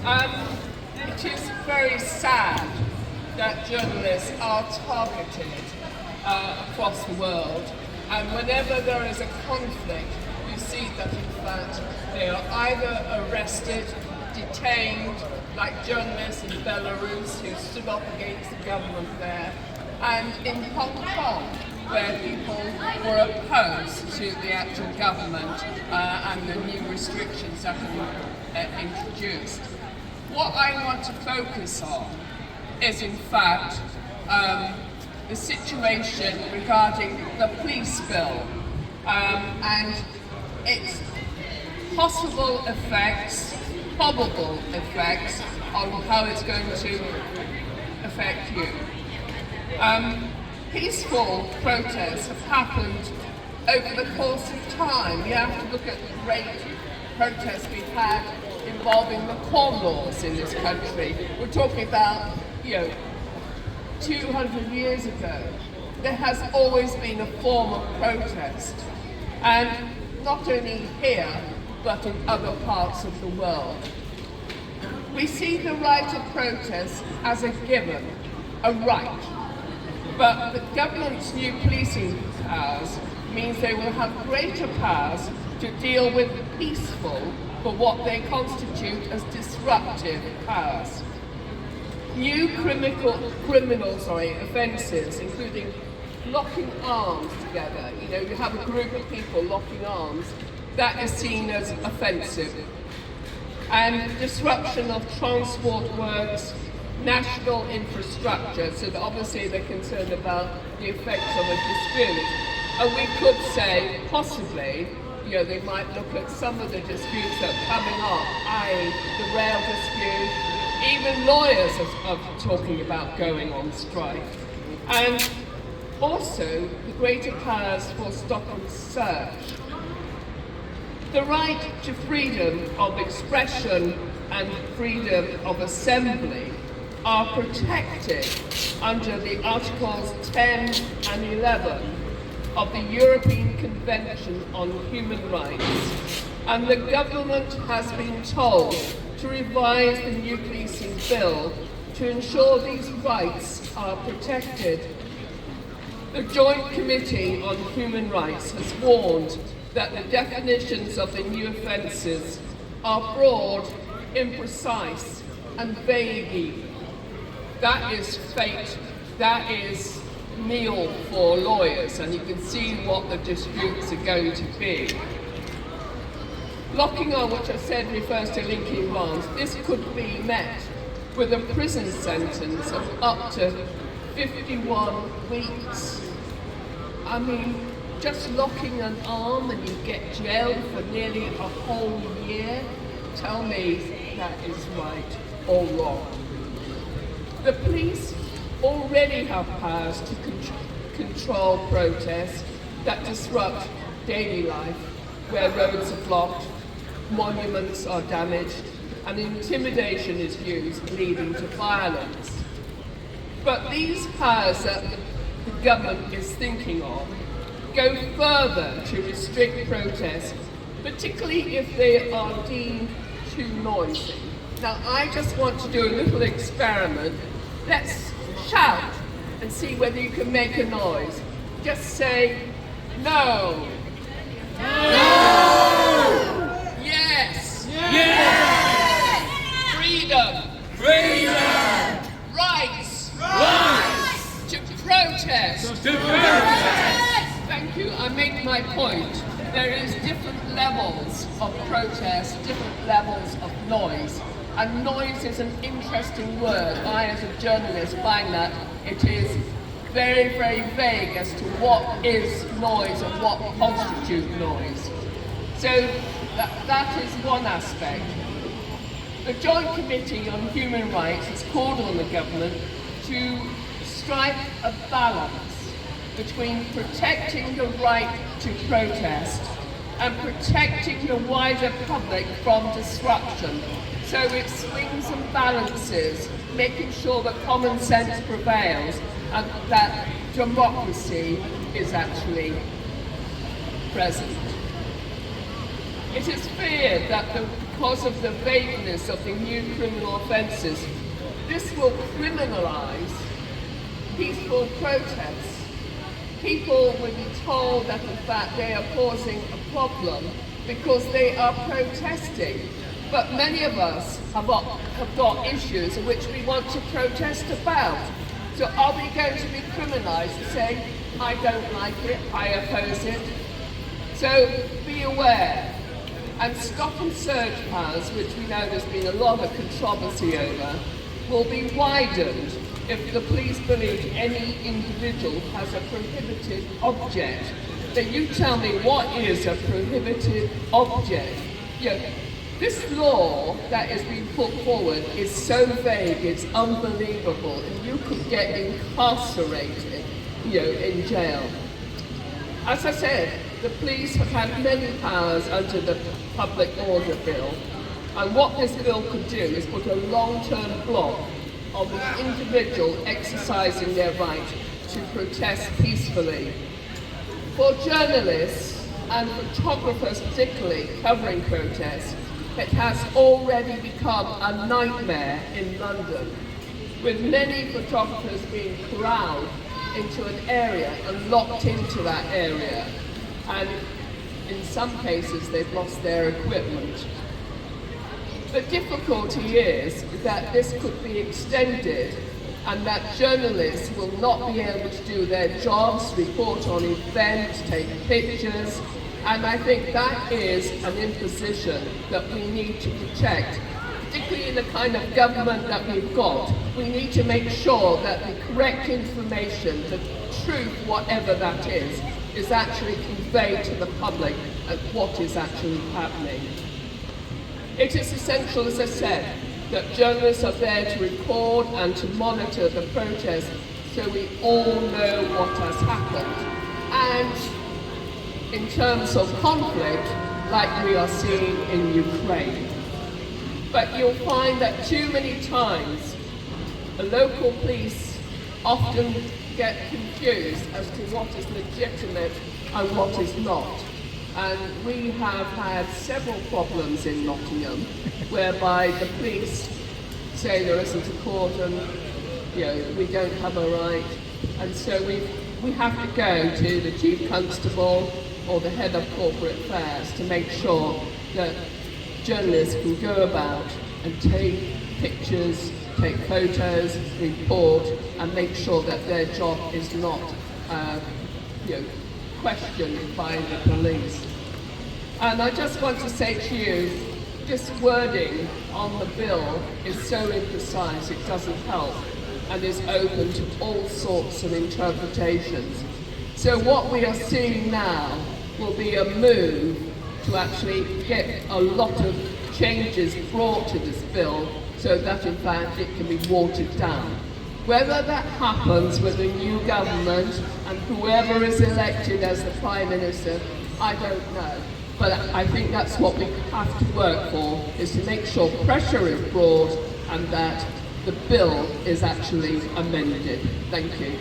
It is very sad that journalists are targeted across the world, and whenever there is a conflict, you see that in fact they are either arrested, detained, like journalists in Belarus who stood up against the government there, and in Hong Kong, where people were opposed to the actual government and the new restrictions that were introduced. What I want to focus on is in fact the situation regarding the police bill and its possible effects, probable effects on how it's going to affect you. Peaceful protests have happened over the course of time. You have to look at the great protests we've had involving the corn laws in this country. We're talking about, 200 years ago. There has always been a form of protest, and not only here, but in other parts of the world. We see the right of protest as a given, a right. But the government's new policing powers means they will have greater powers to deal with peaceful, but what they constitute as disruptive powers. New criminal offences, including locking arms together. You have a group of people locking arms, that is seen as offensive. And disruption of transport works, national infrastructure, so that obviously they're concerned about the effects of a dispute. And we could say, possibly, they might look at some of the disputes that are coming up, i.e. the rail dispute. Even lawyers are talking about going on strike. And also the greater powers for stop and search. The right to freedom of expression and freedom of assembly are protected under the Articles 10 and 11 of the European Convention on Human Rights, and the government has been told to revise the new policing bill to ensure these rights are protected. The Joint Committee on Human Rights has warned that the definitions of the new offences are broad, imprecise and vague. That is fate, that is meal for lawyers, and you can see what the disputes are going to be. Locking on, which I said refers to linking arms, this could be met with a prison sentence of up to 51 weeks. I mean, just locking an arm and you get jailed for nearly a whole year? Tell me that is right or wrong. The police already have powers to control protests that disrupt daily life, where roads are blocked, monuments are damaged, and intimidation is used, leading to violence. But these powers that the government is thinking of go further to restrict protests, particularly if they are deemed too noisy. Now, I just want to do a little experiment. Let's shout and see whether you can make a noise. Just say, no. No. Yes. Yes. Freedom. Freedom. Rights. Rights. To protest. To protest. Thank you. I make my point. There is different levels of protest, different levels of noise. And noise is an interesting word. I, as a journalist, find that it is very, very vague as to what is noise and what constitutes noise. So that is one aspect. The Joint Committee on Human Rights has called on the government to strike a balance between protecting the right to protest and protecting the wider public from disruption. So it swings and balances, making sure that common sense prevails and that democracy is actually present. It is feared that the because of the vagueness of the new criminal offences, this will criminalise peaceful protests. People will be told that in fact they are causing a problem because they are protesting. But many of us have got issues in which we want to protest about. So are we going to be criminalised and say, I don't like it, I oppose it? So be aware. And stop and search powers, which we know there's been a lot of controversy over, will be widened if the police believe any individual has a prohibited object. Then you tell me, what is a prohibited object? This law that is being put forward is so vague, it's unbelievable, and you could get incarcerated, in jail. As I said, the police have had many powers under the Public Order Bill, and what this bill could do is put a long-term block on the individual exercising their right to protest peacefully. For journalists and photographers particularly covering protests, it has already become a nightmare in London, with many photographers being corralled into an area and locked into that area, and in some cases they've lost their equipment. The difficulty is that this could be extended and that journalists will not be able to do their jobs, report on events, take pictures, and I think that is an imposition that we need to protect. Particularly in the kind of government that we've got, we need to make sure that the correct information, the truth, whatever that is actually conveyed to the public and what is actually happening. It is essential, as I said, that journalists are there to record and to monitor the protest so we all know what has happened. And in terms of conflict, like we are seeing in Ukraine. But you'll find that too many times the local police often get confused as to what is legitimate and what is not. And we have had several problems in Nottingham whereby the police say there isn't a cordon, we don't have a right, and so we have to go to the chief constable or the head of corporate affairs to make sure that journalists can go about and take pictures, take photos, report, and make sure that their job is not questioned by the police. And I just want to say to you, this wording on the bill is so imprecise, it doesn't help, and is open to all sorts of interpretations. So what we are seeing now will be a move to actually get a lot of changes brought to this bill so that in fact it can be watered down. Whether that happens with the new government and whoever is elected as the Prime Minister, I don't know. But I think that's what we have to work for, is to make sure pressure is brought and that the bill is actually amended. Thank you.